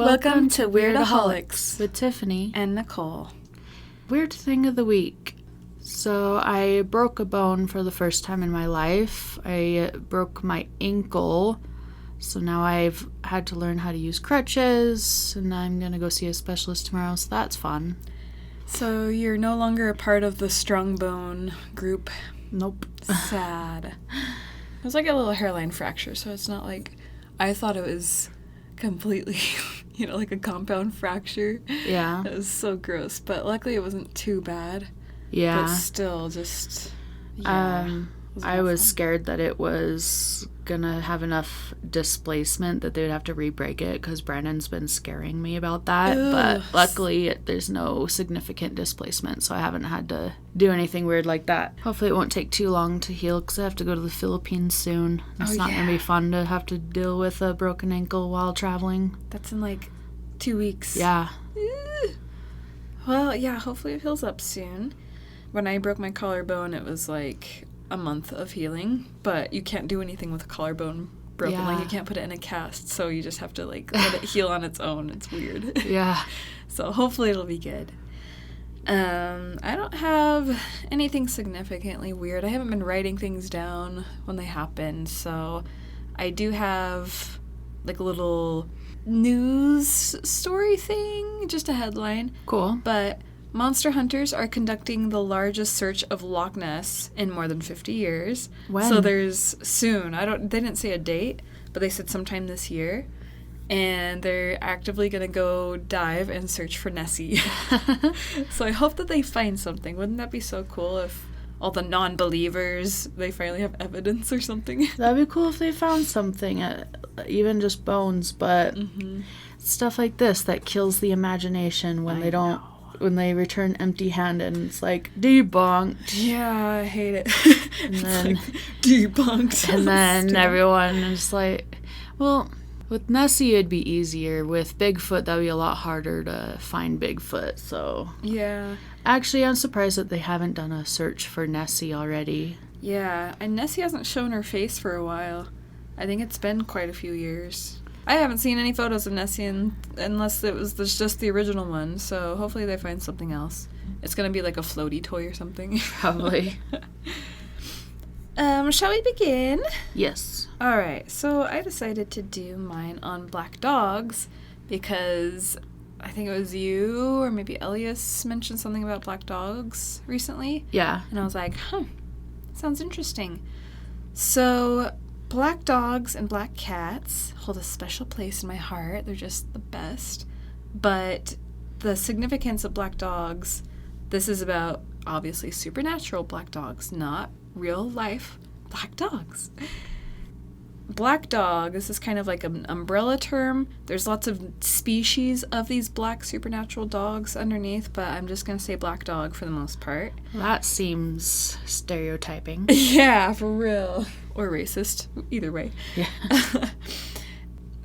Welcome to Weirdaholics with Tiffany and Nicole. Weird thing of the week. So I broke a bone for the first time in my life. I broke my ankle. So now I've had to learn how to use crutches, and I'm going to go see a specialist tomorrow, so that's fun. So you're no longer a part of the strong bone group? Nope. Sad. It was like a little hairline fracture, so it's not like... I thought it was completely, like a compound fracture. Yeah. It was so gross, but luckily it wasn't too bad. Yeah. But still, just... I was scared that it was gonna have enough displacement that they would have to re-break it, because Brandon's been scaring me about that. Ugh. But luckily there's no significant displacement, so I haven't had to do anything weird like that. Hopefully it won't take too long to heal, because I have to go to the Philippines soon. It's not gonna be fun to have to deal with a broken ankle while traveling. That's in like 2 weeks. Yeah. Well, yeah, hopefully it heals up soon. When I broke my collarbone, it was like a month of healing, but you can't do anything with a collarbone broken. Yeah. Like, you can't put it in a cast, so you just have to let it heal on its own. It's weird. Yeah. So hopefully it'll be good. I don't have anything significantly weird. I haven't been writing things down when they happen, so I do have like a little news story thing, just a headline. Cool. But monster hunters are conducting the largest search of Loch Ness in more than 50 years. When? So there's soon. They didn't say a date, but they said sometime this year. And they're actively going to go dive and search for Nessie. So I hope that they find something. Wouldn't that be so cool if all the non-believers, they finally have evidence or something? That'd be cool if they found something, even just bones, but stuff like this that kills the imagination when when they return empty-handed, and it's like, debunked. Yeah, I hate it. And then, like, debunked. And then everyone is like, well, with Nessie it'd be easier. With Bigfoot, that'd be a lot harder to find Bigfoot, so... Yeah. Actually, I'm surprised that they haven't done a search for Nessie already. Yeah, and Nessie hasn't shown her face for a while. I think it's been quite a few years. I haven't seen any photos of Nessie unless it was just the original one, so hopefully they find something else. It's going to be like a floaty toy or something. Probably. Shall we begin? Yes. All right, so I decided to do mine on black dogs because I think it was you or maybe Elias mentioned something about black dogs recently. Yeah. And I was like, sounds interesting. So... black dogs and black cats hold a special place in my heart. They're just the best. But the significance of black dogs, this is about, obviously, supernatural black dogs, not real-life black dogs. Black dog, this is kind of like an umbrella term. There's lots of species of these black supernatural dogs underneath, but I'm just going to say black dog for the most part. That seems stereotyping. Yeah, for real. Or racist. Either way. Yeah.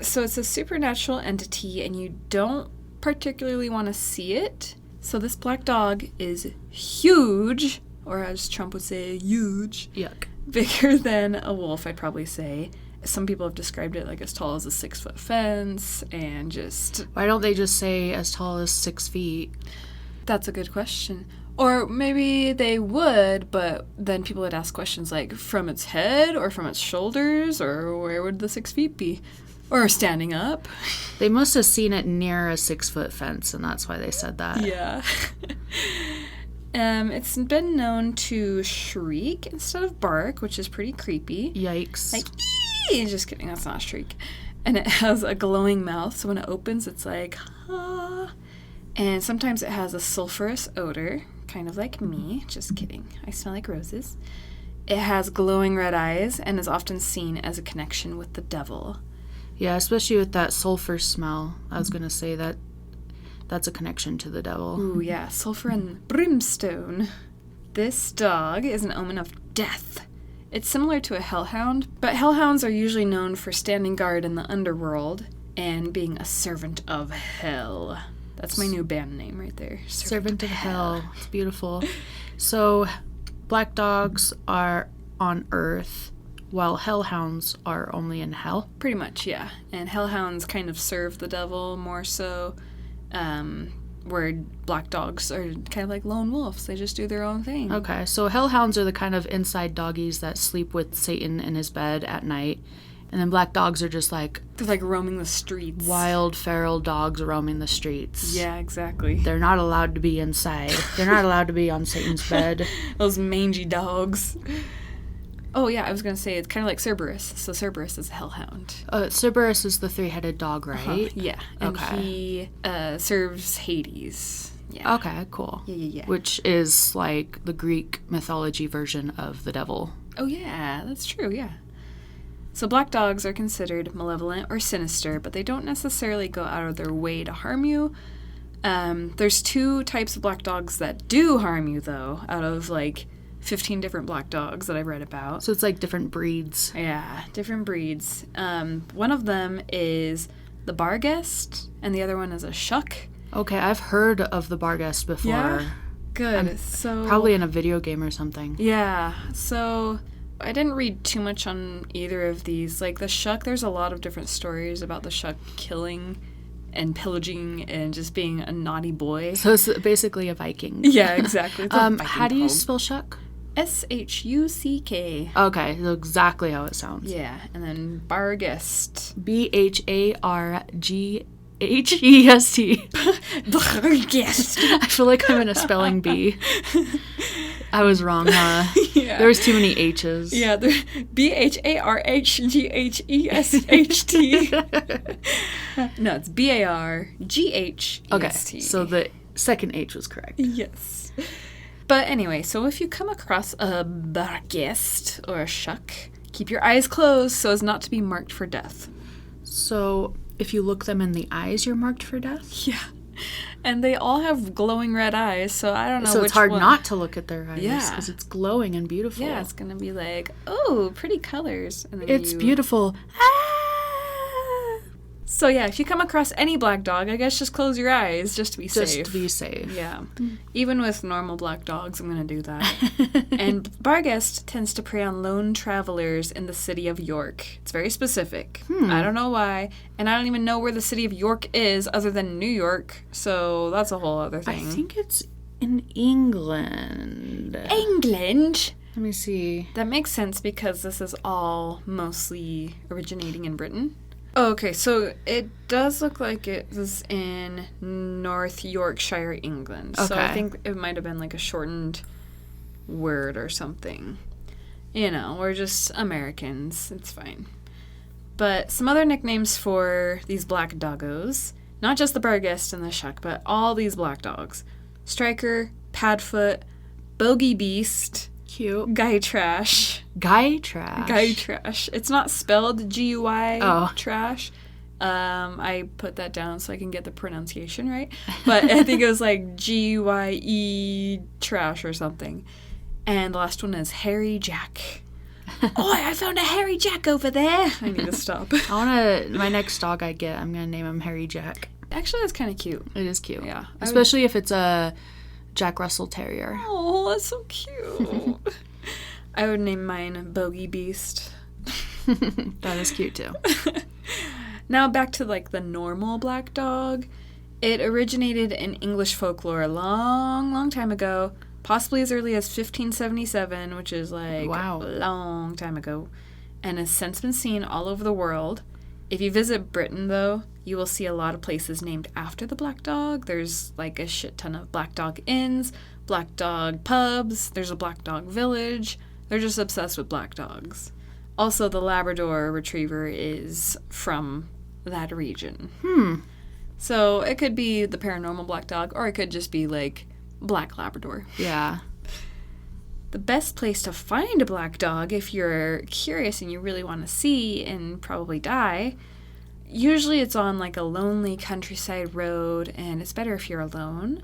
So it's a supernatural entity, and you don't particularly want to see it. So this black dog is huge, or as Trump would say, huge. Yuck. Bigger than a wolf, I'd probably say. Some people have described it like as tall as a 6-foot fence, and just... Why don't they just say as tall as 6 feet? That's a good question. Or maybe they would, but then people would ask questions like, from its head, or from its shoulders, or where would the 6 feet be? Or standing up. They must have seen it near a 6-foot fence, and that's why they said that. Yeah. It's been known to shriek instead of bark, which is pretty creepy. Yikes. Like, ee! Just kidding, that's not a shriek. And it has a glowing mouth, so when it opens, it's like, ah. And sometimes it has a sulfurous odor, kind of like me. Just kidding, I smell like roses. It has glowing red eyes and is often seen as a connection with the devil. Yeah, especially with that sulfur smell. I was going to say that's a connection to the devil. Ooh, yeah, sulfur and brimstone. This dog is an omen of death. It's similar to a hellhound, but hellhounds are usually known for standing guard in the underworld and being a servant of hell. That's my new band name right there. Servant of Hell. It's beautiful. So, black dogs are on Earth. while hellhounds are only in hell. Pretty much, yeah. And hellhounds kind of serve the devil more so, where black dogs are kind of like lone wolves. They just do their own thing. Okay, so hellhounds are the kind of inside doggies that sleep with Satan in his bed at night. And then black dogs are just like... They're like roaming the streets. Wild, feral dogs roaming the streets. Yeah, exactly. They're not allowed to be inside. They're not allowed to be on Satan's bed. Those mangy dogs. Oh, yeah, I was going to say, it's kind of like Cerberus. So Cerberus is a hellhound. Cerberus is the three-headed dog, right? Yeah. And he serves Hades. Yeah. Okay, cool. Yeah. Which is like the Greek mythology version of the devil. Oh, yeah, that's true, yeah. So black dogs are considered malevolent or sinister, but they don't necessarily go out of their way to harm you. There's 2 types of black dogs that do harm you, though, out of, like, 15 different black dogs that I've read about. So it's like different breeds. Yeah, different breeds. One of them is the Barghest, and the other one is a Shuck. Okay, I've heard of the Barghest before. Yeah? Good. So probably in a video game or something. Yeah, so I didn't read too much on either of these. Like the Shuck, there's a lot of different stories about the Shuck killing and pillaging and just being a naughty boy. So it's basically a Viking. Yeah, exactly. It's a Viking how do you cult. spell Shuck? Shuck. Okay, so exactly how it sounds. Yeah, and then Barghest. Barghest. Barghest. I feel like I'm in a spelling bee. I was wrong, huh? Yeah. There was too many H's. Yeah, Barghsht. No, it's Barghest. Okay, so the second H was correct. Yes. But anyway, so if you come across a Barghest or a Shuck, keep your eyes closed so as not to be marked for death. So if you look them in the eyes, you're marked for death? Yeah. And they all have glowing red eyes, so I don't know so which it's hard one. not to look at their eyes Yeah. because it's glowing and beautiful. Yeah, it's going to be like, oh, pretty colors. And then It's beautiful. So yeah, if you come across any black dog, I guess just close your eyes just to be safe. Just to be safe. Yeah. Even with normal black dogs, I'm going to do that. And Barghest tends to prey on lone travelers in the city of York. It's very specific. I don't know why. And I don't even know where the city of York is other than New York. So that's a whole other thing. I think it's in England. England? Let me see. That makes sense because this is all mostly originating in Britain. Okay, so it does look like it was in North Yorkshire, England. So I Okay. think it might have been like a shortened word or something. You know, we're just Americans. It's fine. But some other nicknames for these black doggos, not just the Barghest and the Shuck, but all these black dogs. Striker, Padfoot, Bogey Beast, Cute. Guy Trash. Guy trash. Guy Trash. It's not spelled G-U-Y Oh. trash. I put that down so I can get the pronunciation right. But I think it was like G-U-Y-E trash or something. And the last one is Harry Jack. Oh, I found a Harry Jack over there. I need to stop. My next dog I get, I'm going to name him Harry Jack. Actually, that's kind of cute. It is cute. Yeah. Especially if it's a Jack Russell Terrier. Oh, that's so cute. I would name mine Bogey Beast. That is cute too. Now back to like the normal black dog. It originated in English folklore a long, long time ago, possibly as early as 1577, which is like Wow. a long time ago, and has since been seen all over the world. If you visit Britain, though, you will see a lot of places named after the black dog. There's like a shit ton of black dog inns, black dog pubs, there's a black dog village. They're just obsessed with black dogs. Also, the Labrador Retriever is from that region. So it could be the paranormal black dog, or it could just be like black Labrador. Yeah. The best place to find a black dog, if you're curious and you really want to see and probably die, usually it's on like a lonely countryside road, and it's better if you're alone.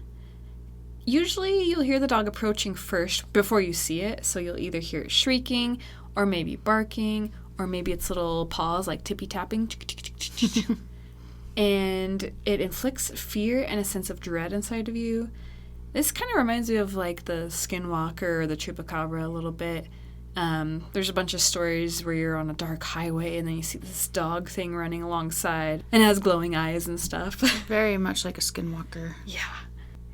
Usually you'll hear the dog approaching first before you see it, so you'll either hear it shrieking, or maybe barking, or maybe its little paws like tippy-tapping. And it inflicts fear and a sense of dread inside of you. This kind of reminds me of like the skinwalker or the chupacabra a little bit. There's a bunch of stories where you're on a dark highway and then you see this dog thing running alongside and it has glowing eyes and stuff. Very much like a skinwalker. Yeah.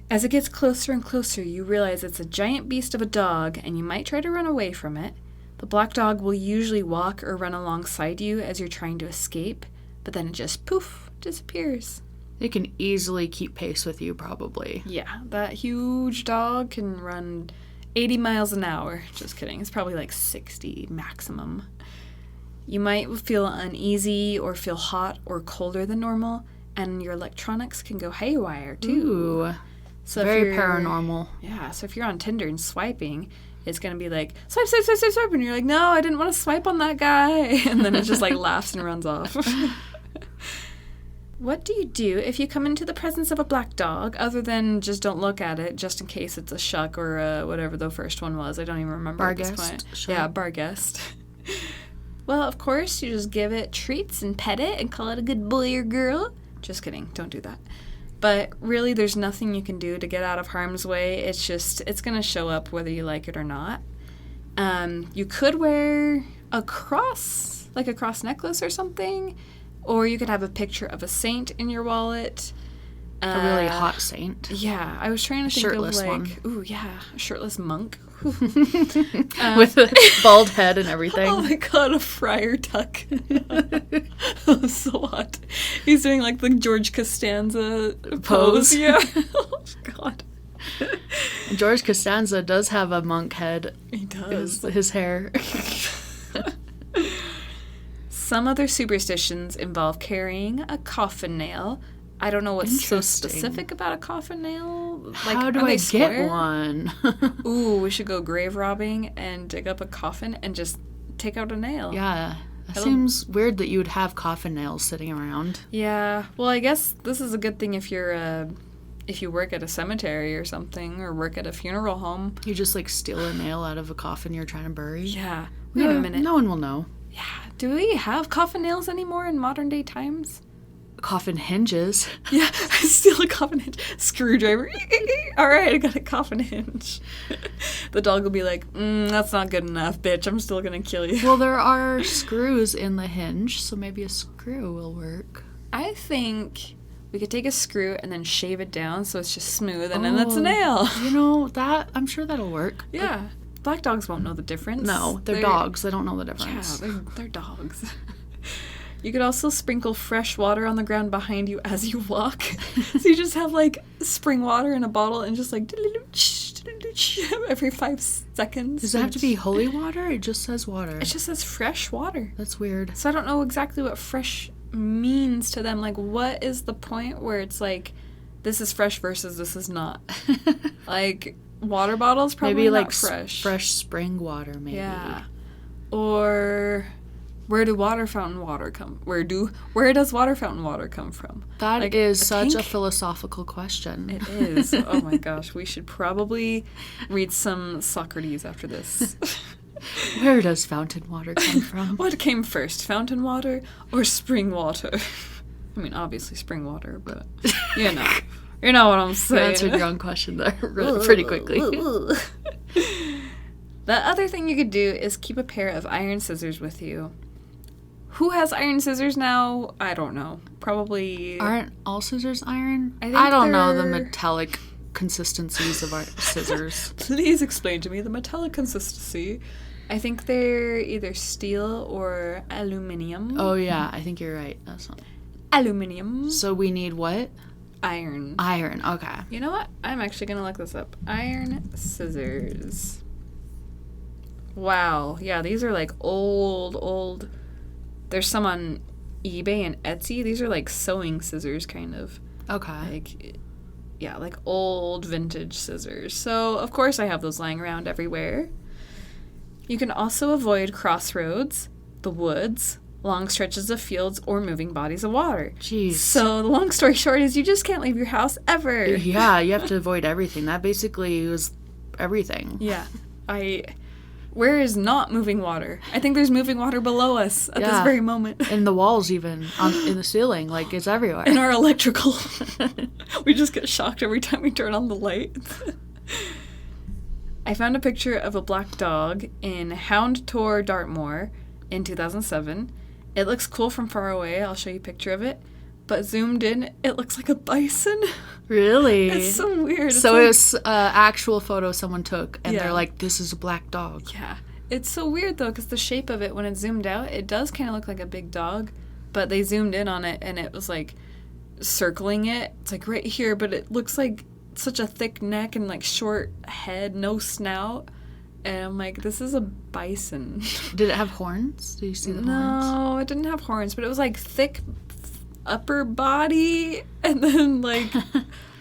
As it gets closer and closer, you realize it's a giant beast of a dog and you might try to run away from it. The black dog will usually walk or run alongside you as you're trying to escape, but then it just poof, disappears. It can easily keep pace with you, probably. Yeah, that huge dog can run 80 miles an hour. Just kidding. It's probably like 60 maximum. You might feel uneasy or feel hot or colder than normal, and your electronics can go haywire too. Ooh, So very paranormal. Yeah, so if you're on Tinder and swiping, it's going to be like, swipe, swipe, swipe, swipe, swipe, and you're like, no, I didn't want to swipe on that guy. And then it just like laughs and runs off. What do you do if you come into the presence of a black dog, other than just don't look at it, just in case it's a shuck or whatever the first one was? I don't even remember at this point. Sure. Yeah, barguest. Well, of course, you just give it treats and pet it and call it a good boy or girl. Just kidding, don't do that. But really, there's nothing you can do to get out of harm's way. It's going to show up whether you like it or not. You could wear a cross, like a cross necklace or something. Or you could have a picture of a saint in your wallet. A really hot saint. Yeah, I was trying to think shirtless of like, one. Ooh, yeah, a shirtless monk. With a bald head and everything. Oh my god, a friar tuck. That was so hot. He's doing like the George Costanza pose. Yeah. Oh god. And George Costanza does have a monk head. He does. His hair. Some other superstitions involve carrying a coffin nail. I don't know what's so specific about a coffin nail. Like, how do I get one? Ooh, we should go grave robbing and dig up a coffin and just take out a nail. Yeah. That seems weird that you would have coffin nails sitting around. Yeah. Well, I guess this is a good thing if you're if you work at a cemetery or something, or work at a funeral home. You just like steal a nail out of a coffin you're trying to bury. Yeah. Wait a minute. No one will know. Yeah. Do we have coffin nails anymore in modern day times? Coffin hinges. Yeah, steal a coffin hinge. Screwdriver. All right, I got a coffin hinge. The dog will be like, that's not good enough, bitch. I'm still going to kill you. Well, there are screws in the hinge, so maybe a screw will work. I think we could take a screw and then shave it down so it's just smooth, and then that's a nail. You know, I'm sure that'll work. Yeah. Black dogs won't know the difference. No, they're dogs. They don't know the difference. Yeah, they're dogs. You could also sprinkle fresh water on the ground behind you as you walk. So you just have like spring water in a bottle and just like every 5 seconds. Does it have to be holy water? It just says water. It just says fresh water. That's weird. So I don't know exactly what fresh means to them. Like, what is the point where it's like, this is fresh versus this is not? Like, water bottles probably maybe not like fresh. Fresh spring water, maybe. Yeah. Or where do water fountain water come? Where does water fountain water come from? That like, is such a philosophical question. It is. Oh my gosh, we should probably read some Socrates after this. Where does fountain water come from? What came first, fountain water or spring water? I mean, obviously spring water, but you know what I'm saying. You answered your own question there pretty quickly. The other thing you could do is keep a pair of iron scissors with you. Who has iron scissors now? I don't know. Probably... Aren't all scissors iron? I don't know the metallic consistencies of our scissors. Please explain to me the metallic consistency. I think they're either steel or aluminum. Oh, yeah. I think you're right. That's not... Aluminum. So we need what? Iron. Iron. Okay. You know what? I'm actually going to look this up. Iron scissors. Wow. Yeah, these are like old. There's some on eBay and Etsy. These are like sewing scissors, kind of. Okay. Like, yeah, like old vintage scissors. So, of course, I have those lying around everywhere. You can also avoid crossroads, the woods, long stretches of fields, or moving bodies of water. Jeez. So, the long story short is you just can't leave your house ever. Yeah, you have to avoid everything. That basically was everything. Yeah. Where is not moving water? I think there's moving water below us at this very moment. In the walls even, in the ceiling, like it's everywhere. In our electrical. We just get shocked every time we turn on the lights. I found a picture of a black dog in Hound Tor, Dartmoor in 2007. It looks cool from far away. I'll show you a picture of it. But zoomed in, it looks like a bison. Really? It's so weird. So it was an actual photo someone took, and they're like, this is a black dog. Yeah. It's so weird, though, because the shape of it, when it's zoomed out, it does kind of look like a big dog. But they zoomed in on it, and it was, like, circling it. It's, like, right here, but it looks like such a thick neck and, like, short head, no snout. And I'm like, this is a bison. Did it have horns? Did you see the horns? No, it didn't have horns, but it was, like, thick upper body, and then, like,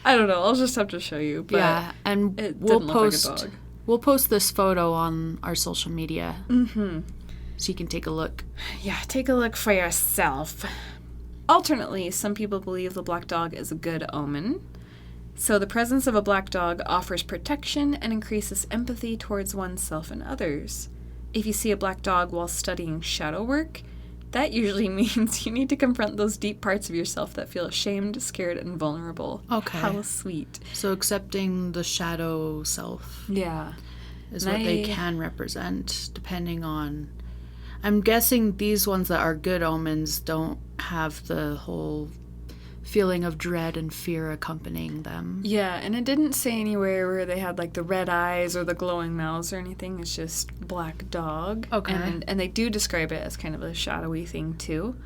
I don't know. I'll just have to show you. But yeah, and we'll post this photo on our social media. Mm-hmm. So you can take a look. Yeah, take a look for yourself. Alternately, some people believe the black dog is a good omen. So the presence of a black dog offers protection and increases empathy towards oneself and others. If you see a black dog while studying shadow work, that usually means you need to confront those deep parts of yourself that feel ashamed, scared, and vulnerable. Okay. How sweet. So accepting the shadow self. Yeah. Is what they can represent, depending on... I'm guessing these ones that are good omens don't have the whole feeling of dread and fear accompanying them. Yeah, and it didn't say anywhere where they had, like, the red eyes or the glowing mouths or anything. It's just black dog. Okay. And they do describe it as kind of a shadowy thing, too.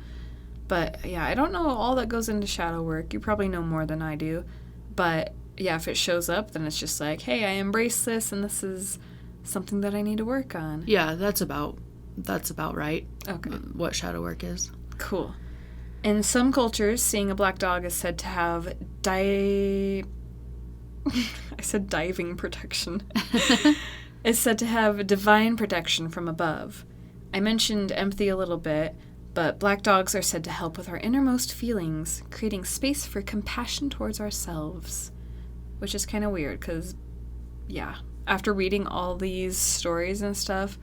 But, yeah, I don't know all that goes into shadow work. You probably know more than I do. But, yeah, if it shows up, then it's just like, hey, I embrace this, and this is something that I need to work on. Yeah, that's about right. Okay. What shadow work is. Cool. In some cultures, seeing a black dog is said to have I said diving protection. It's said to have divine protection from above. I mentioned empathy a little bit, but black dogs are said to help with our innermost feelings, creating space for compassion towards ourselves. Which is kind of weird, because, yeah, after reading all these stories and stuff,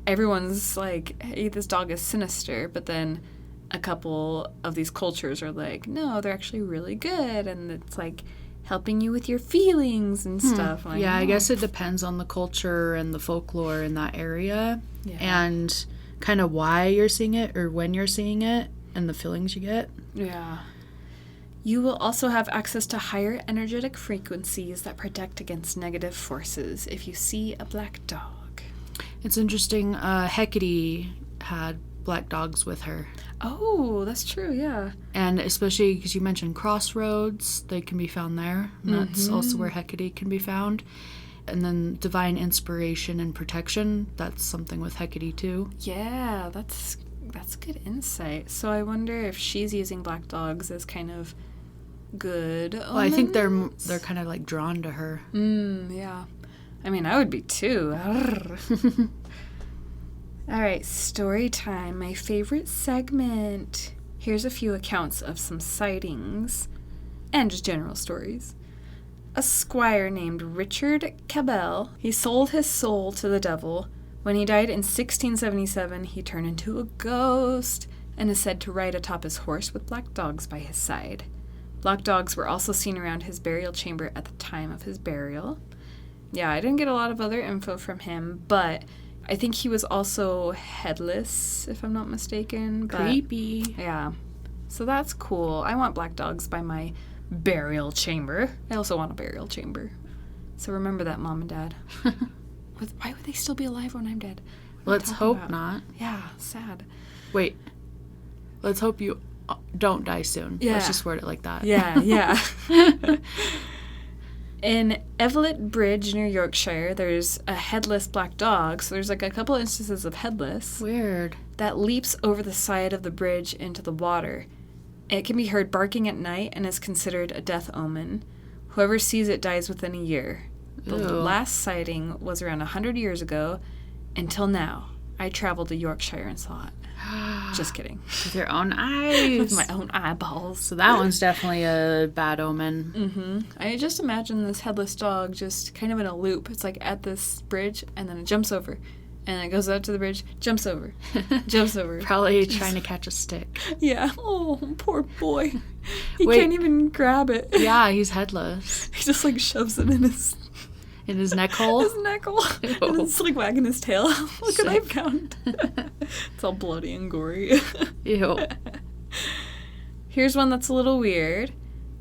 everyone's like, hey, this dog is sinister, but then a couple of these cultures are like, no, they're actually really good, and it's like helping you with your feelings and stuff. Like, yeah, I guess it depends on the culture and the folklore in that area, and kind of why you're seeing it or when you're seeing it and the feelings you get. Yeah. You will also have access to higher energetic frequencies that protect against negative forces if you see a black dog. It's interesting. Hecate had black dogs with her. Oh, that's true, yeah. And especially because you mentioned crossroads, they can be found there. And that's also where Hecate can be found. And then divine inspiration and protection, that's something with Hecate too. Yeah, that's good insight. So I wonder if she's using black dogs as kind of good omens? Well, I think they're kind of like drawn to her. Yeah. I mean, I would be too. All right, story time, my favorite segment. Here's a few accounts of some sightings and just general stories. A squire named Richard Cabell, he sold his soul to the devil. When he died in 1677, he turned into a ghost and is said to ride atop his horse with black dogs by his side. Black dogs were also seen around his burial chamber at the time of his burial. Yeah, I didn't get a lot of other info from him, but I think he was also headless, if I'm not mistaken. But, creepy. Yeah. So that's cool. I want black dogs by my burial chamber. I also want a burial chamber. So remember that, Mom and Dad. Why would they still be alive when I'm dead? Let's hope not. Yeah, sad. Wait. Let's hope you don't die soon. Yeah. Let's just word it like that. Yeah. In Evelett Bridge near Yorkshire, there's a headless black dog. So there's like a couple instances of headless. Weird. That leaps over the side of the bridge into the water. It can be heard barking at night and is considered a death omen. Whoever sees it dies within a year. The last sighting was around 100 years ago. Until now, I traveled to Yorkshire and saw it. Just kidding. With your own eyes. With my own eyeballs. So that one's definitely a bad omen. I just imagine this headless dog just kind of in a loop. It's like at this bridge, and then it jumps over. And it goes out to the bridge, jumps over. Jumps over. Probably trying to catch a stick. Yeah. Oh, poor boy. He can't even grab it. Yeah, he's headless. He just like shoves it in his... In his neck hole? His neck hole. And it's like wagging his tail. Look what I found. It's all bloody and gory. Ew. Here's one that's a little weird.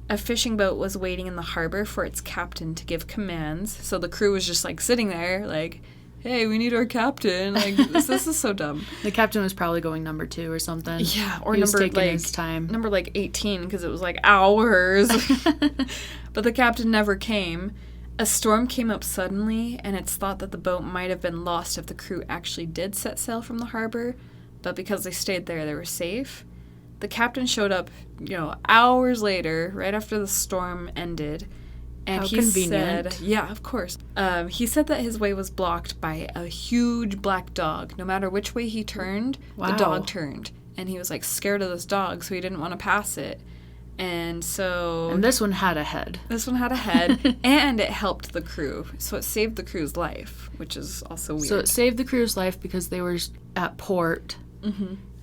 A fishing boat was waiting in the harbor for its captain to give commands. So the crew was just like sitting there like, hey, we need our captain. Like, this is so dumb. The captain was probably going number 2 or something. Yeah, or he was number taking like his time. Number like 18 because it was like hours. But the captain never came. A storm came up suddenly, and it's thought that the boat might have been lost if the crew actually did set sail from the harbor. But because they stayed there, they were safe. The captain showed up, hours later, right after the storm ended. And How he convenient. said, yeah, of course. He said that his way was blocked by a huge black dog. No matter which way he turned, Wow. the dog turned. And he was like scared of this dog, so he didn't want to pass it. And so... And this one had a head. This one had a head, and it helped the crew. So it saved the crew's life, which is also weird. So it saved the crew's life because they were at port,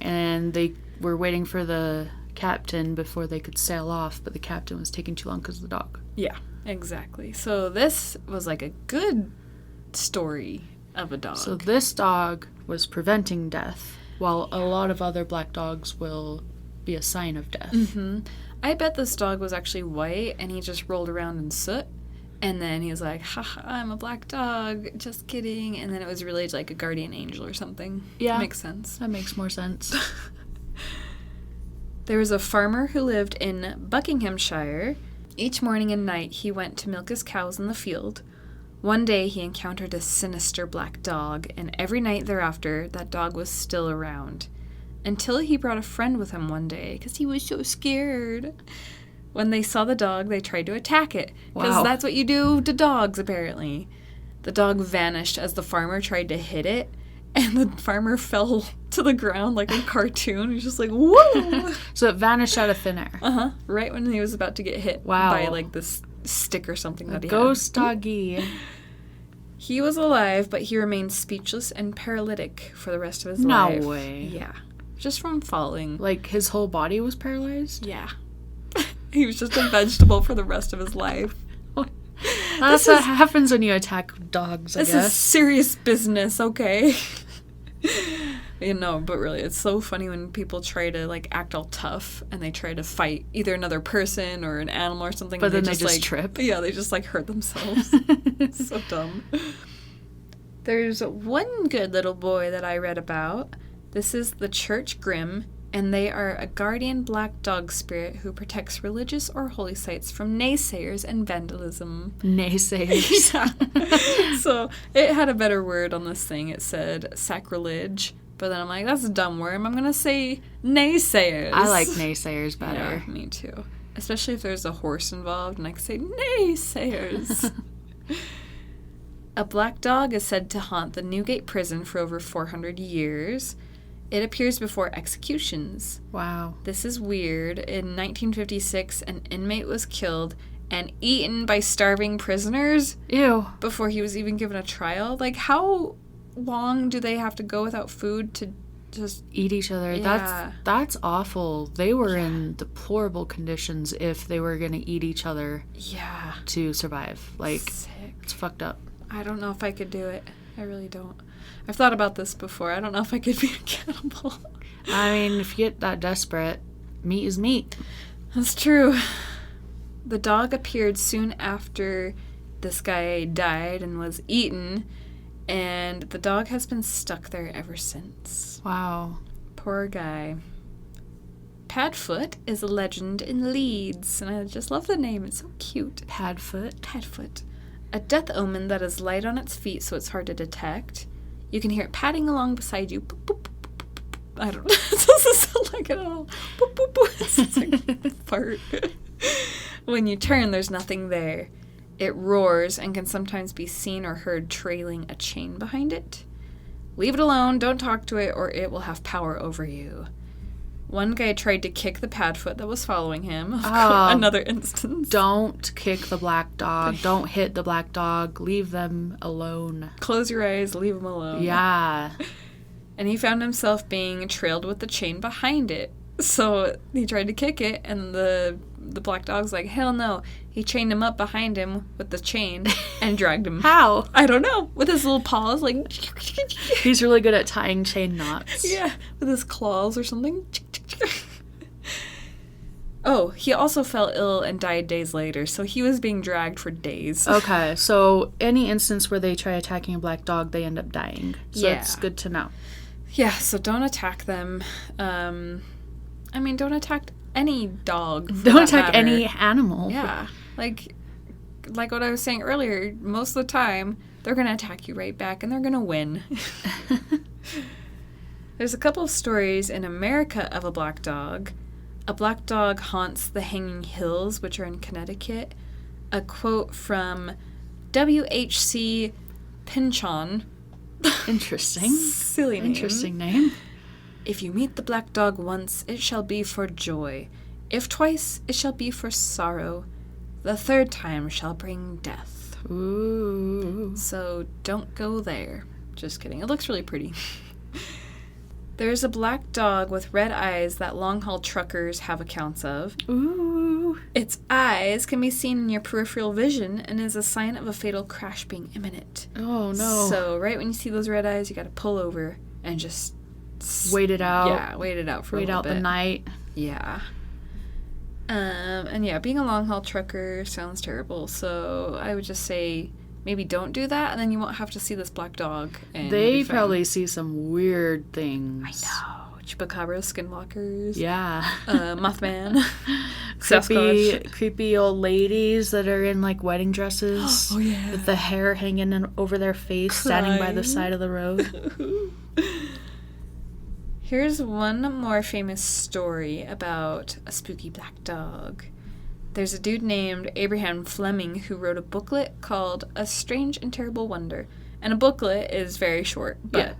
and they were waiting for the captain before they could sail off, but the captain was taking too long because of the dog. Yeah, exactly. So this was like a good story of a dog. So this dog was preventing death, while a lot of other black dogs will be a sign of death. Mm-hmm. I bet this dog was actually white, and he just rolled around in soot. And then he was like, haha, I'm a black dog. Just kidding. And then it was really like a guardian angel or something. Yeah. Makes sense. That makes more sense. There was a farmer who lived in Buckinghamshire. Each morning and night he went to milk his cows in the field. One day he encountered a sinister black dog, and every night thereafter that dog was still around. Until he brought a friend with him one day, because he was so scared. When they saw the dog, they tried to attack it, because that's what you do to dogs, apparently. The dog vanished as the farmer tried to hit it, and the farmer fell to the ground like a cartoon. He was just like, whoa! So it vanished out of thin air. Uh-huh. Right when he was about to get hit by like this stick or something that he had. Ghost doggy. He was alive, but he remained speechless and paralytic for the rest of his life. No way. Yeah. Just from falling. Like his whole body was paralyzed? Yeah. He was just a vegetable for the rest of his life. That's what happens when you attack dogs, I guess. This is serious business, okay? But really, it's so funny when people try to, like, act all tough and they try to fight either another person or an animal or something. But then they just like, trip. Yeah, they just, like, hurt themselves. It's so dumb. There's one good little boy that I read about. This is the Church Grimm, and they are a guardian black dog spirit who protects religious or holy sites from naysayers and vandalism. Naysayers. Yeah. So it had a better word on this thing. It said sacrilege. But then I'm like, that's a dumb word. I'm going to say naysayers. I like naysayers better. Yeah, me too. Especially if there's a horse involved and I can say naysayers. A black dog is said to haunt the Newgate prison for over 400 years. It appears before executions. Wow. This is weird. In 1956, an inmate was killed and eaten by starving prisoners. Ew. Before he was even given a trial. Like, how long do they have to go without food to just eat each other? Yeah. That's awful. They were in deplorable conditions if they were going to eat each other to survive. Like, sick. It's fucked up. I don't know if I could do it. I really don't. I've thought about this before. I don't know if I could be a cannibal. I mean, if you get that desperate, meat is meat. That's true. The dog appeared soon after this guy died and was eaten, and the dog has been stuck there ever since. Wow. Poor guy. Padfoot is a legend in Leeds, and I just love the name. It's so cute. Padfoot? Padfoot. A death omen that is light on its feet so it's hard to detect. You can hear it padding along beside you. Boop, boop, boop, boop, boop. I don't know. It doesn't sound like it at all. Boop, boop, boop. It's like a fart. When you turn, there's nothing there. It roars and can sometimes be seen or heard trailing a chain behind it. Leave it alone, don't talk to it, or it will have power over you. One guy tried to kick the Padfoot that was following him. Another instance. Don't kick the black dog. Don't hit the black dog. Leave them alone. Close your eyes, leave them alone. Yeah. And he found himself being trailed with the chain behind it. So he tried to kick it, and the the black dog's like, hell no. He chained him up behind him with the chain and dragged him. How? I don't know. With his little paws, like... He's really good at tying chain knots. Yeah, with his claws or something. Oh, he also fell ill and died days later, so he was being dragged for days. Okay, so any instance where they try attacking a black dog, they end up dying. So Yeah. it's good to know. Yeah, so don't attack them. I mean, don't attack any dog. Don't attack any animal. Yeah. Like what I was saying earlier, most of the time, they're going to attack you right back, and they're going to win. There's a couple of stories in America of a black dog. A black dog haunts the Hanging Hills, which are in Connecticut. A quote from W.H.C. Pynchon. Interesting. Silly name. Interesting name. If you meet the black dog once, it shall be for joy. If twice, it shall be for sorrow. The third time shall bring death. Ooh. So don't go there. Just kidding. It looks really pretty. There's a black dog with red eyes that long-haul truckers have accounts of. Ooh. Its eyes can be seen in your peripheral vision and is a sign of a fatal crash being imminent. Oh, no. So right when you see those red eyes, you gotta pull over and just... Wait it out. Yeah, wait it out for a little bit. Wait out the night. Yeah. And yeah, being a long-haul trucker sounds terrible, so I would just say... Maybe don't do that, and then you won't have to see this black dog. And They probably see some weird things. I know. Chupacabra, skinwalkers. Yeah. Mothman. Sasquatch. creepy old ladies that are in, like, wedding dresses. Oh, yeah. With the hair hanging over their face, standing by the side of the road. Here's one more famous story about a spooky black dog. There's a dude named Abraham Fleming who wrote a booklet called A Strange and Terrible Wonder. And a booklet is very short, but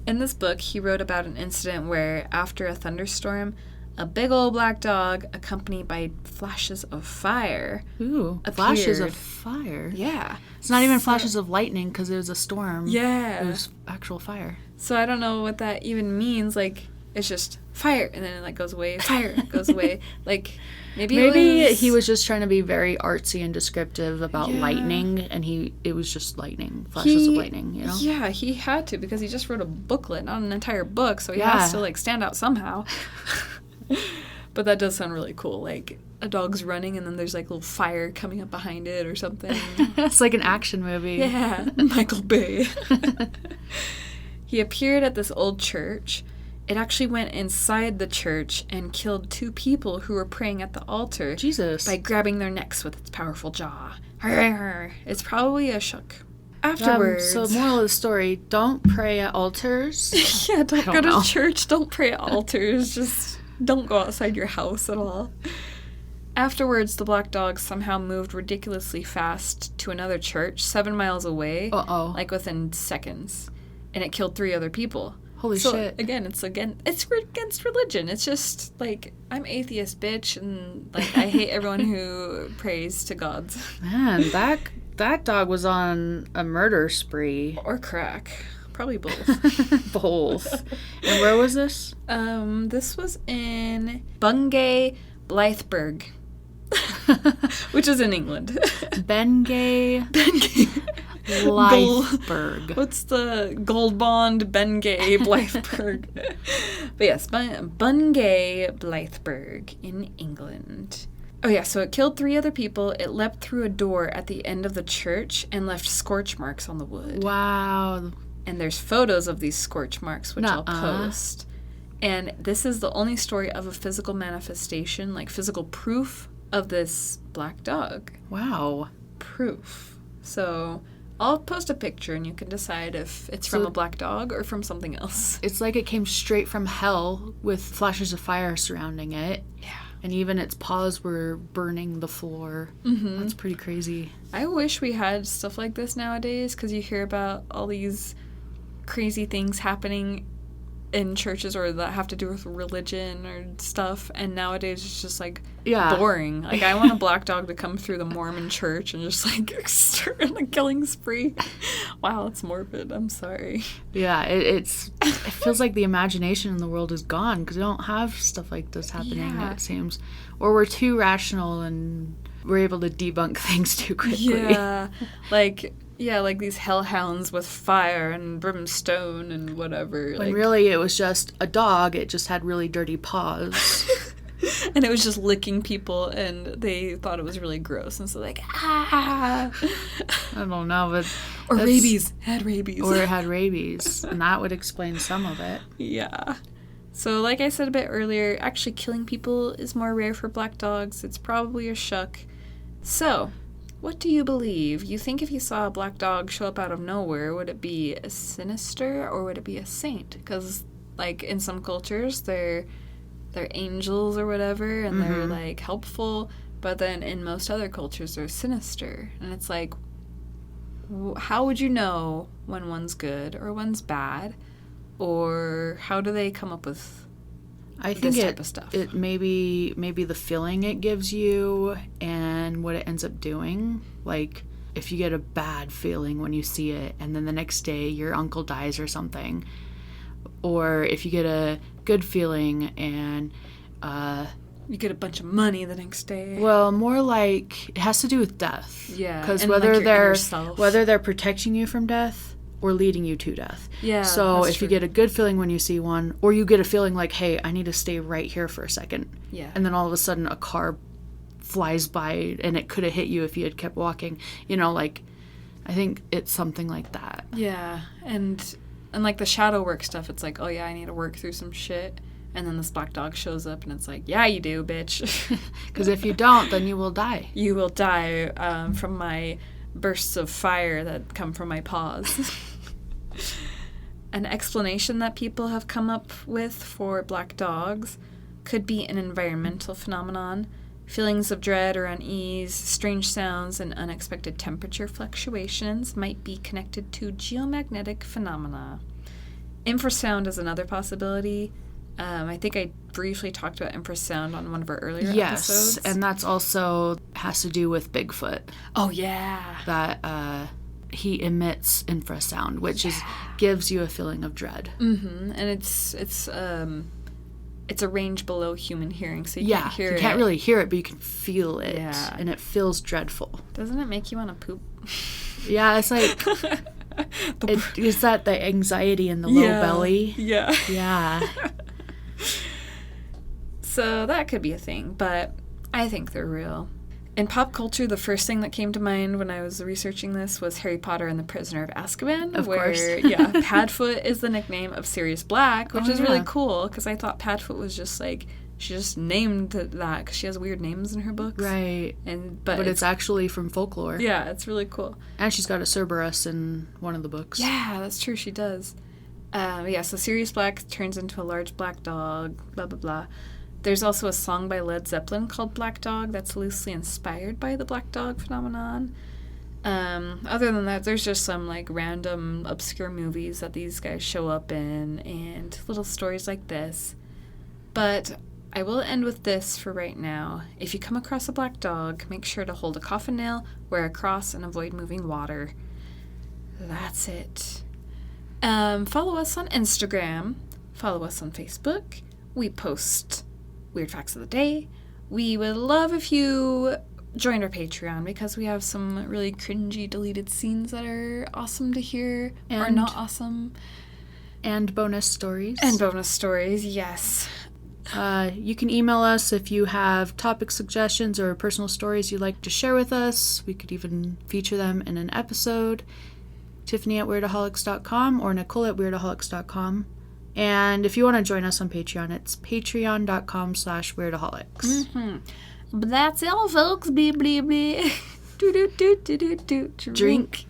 in this book, he wrote about an incident where, after a thunderstorm, a big old black dog, accompanied by flashes of fire, Ooh, appeared. Flashes of fire? Yeah. It's not even flashes of lightning because it was a storm. Yeah. It was actual fire. So I don't know what that even means. Like, it's just fire, and then it, like, goes away. Fire goes away. Like... Maybe he was just trying to be very artsy and descriptive about lightning, and it was just lightning, flashes of lightning, you know? Yeah, he had to, because he just wrote a booklet, not an entire book, so he has to, like, stand out somehow. But that does sound really cool, like, a dog's running, and then there's, like, little fire coming up behind it or something. It's like an action movie. Yeah, Michael Bay. He appeared at this old church. It actually went inside the church and killed 2 people who were praying at the altar. Jesus. By grabbing their necks with its powerful jaw. It's probably a shook. Afterwards... so moral of the story, don't pray at altars. Yeah, don't go to church. Don't pray at altars. Just don't go outside your house at all. Afterwards, the black dog somehow moved ridiculously fast to another church 7 miles away. Uh-oh. Like within seconds. And it killed 3 other people. Holy shit. Again, it's against religion. It's just, like, I'm atheist, bitch, and, like, I hate everyone who prays to gods. Man, that dog was on a murder spree. Or crack. Probably both. Both. And where was this? This was in Bungay, Blytheburg. Which is in England. Bungay. Blytheburg. What's the Gold Bond, Bungay, Blytheburg? But yes, Bungay, Blytheburg in England. Oh yeah, so it killed 3 other people. It leapt through a door at the end of the church and left scorch marks on the wood. Wow. And there's photos of these scorch marks, which I'll post. And this is the only story of a physical manifestation, like physical proof of this black dog. Wow. Proof. So... I'll post a picture and you can decide if it's from a black dog or from something else. It's like it came straight from hell with flashes of fire surrounding it. Yeah. And even its paws were burning the floor. Mm-hmm. That's pretty crazy. I wish we had stuff like this nowadays because you hear about all these crazy things happening in churches or that have to do with religion or stuff, and nowadays it's just like Yeah. boring. Like, I want a black dog to come through the Mormon church and just like start on a killing spree. Wow, it's morbid. I'm sorry. Yeah, it feels like the imagination in the world is gone because we don't have stuff like this happening, Yeah. it seems. Or we're too rational and we're able to debunk things too quickly. Yeah, like these hellhounds with fire and brimstone and whatever. When like, really it was just a dog, it just had really dirty paws. and it was just licking people, and they thought it was really gross, and so like, ah. I don't know, but... Or rabies. Had rabies. Or it had rabies, and that would explain some of it. Yeah. So like I said a bit earlier, actually killing people is more rare for black dogs. It's probably a shuck. So, what do you believe? You think if you saw a black dog show up out of nowhere, would it be a sinister or would it be a saint? Because, like, in some cultures, they're angels or whatever, and they're, like, helpful. But then in most other cultures, they're sinister. And it's like, how would you know when one's good or one's bad? Or how do they come up with I think this type of stuff? It maybe the feeling it gives you and what it ends up doing. Like, if you get a bad feeling when you see it, and then the next day your uncle dies or something, or if you get a good feeling and you get a bunch of money the next day. well, more like it has to do with death. Yeah, because and, whether like, your inner self. whether they're protecting you from death or leading you to death. Yeah, So that's if you true. get a good feeling when you see one, or you get a feeling like, hey, I need to stay right here for a second. Yeah. And then all of a sudden a car flies by and it could have hit you if you had kept walking. You know, like, I think it's something like that. Yeah, and like the shadow work stuff, it's like, oh yeah, I need to work through some shit. And then this black dog shows up and it's like, yeah, you do, bitch. Because if you don't, then you will die. You will die from my bursts of fire that come from my paws. An explanation that people have come up with for black dogs could be an environmental phenomenon. Feelings of dread or unease, strange sounds, and unexpected temperature fluctuations might be connected to geomagnetic phenomena. Infrasound is another possibility. I think I briefly talked about infrasound on one of our earlier episodes. Yes, and that's also has to do with Bigfoot. Oh, yeah. That he emits infrasound, which gives you a feeling of dread. Mm-hmm. And it's a range below human hearing, so you can't hear it. You can't really hear it, but you can feel it. Yeah. And it feels dreadful. Doesn't it make you want to poop? Yeah, it's like... Is that the anxiety in the low belly? Yeah. Yeah. So that could be a thing, but I think they're real. In pop culture, the first thing that came to mind when I was researching this was Harry Potter and the Prisoner of Azkaban. Of where, course. Yeah, Padfoot is the nickname of Sirius Black, which is really yeah. cool, because I thought Padfoot was just like, she just named that because she has weird names in her books. Right. But it's actually from folklore. Yeah, it's really cool. And she's got a Cerberus in one of the books. Yeah, that's true, she does. So Sirius Black turns into a large black dog, blah, blah, blah. There's also a song by Led Zeppelin called Black Dog that's loosely inspired by the black dog phenomenon. Other than that, there's just some like random obscure movies that these guys show up in and little stories like this. But I will end with this for right now. If you come across a black dog, make sure to hold a coffin nail, wear a cross, and avoid moving water. That's it. Follow us on Instagram. Follow us on Facebook. We post Weird Facts of the Day. We would love if you joined our Patreon because we have some really cringy deleted scenes that are awesome to hear or not awesome. And bonus stories. And bonus stories, yes. You can email us if you have topic suggestions or personal stories you'd like to share with us. We could even feature them in an episode. Tiffany@weirdaholics.com or Nicole@weirdaholics.com. And if you want to join us on Patreon, it's patreon.com/weirdaholics. Mm-hmm. But that's all, folks. Blee, blee, blee. Do, do, do, do, do, do. Drink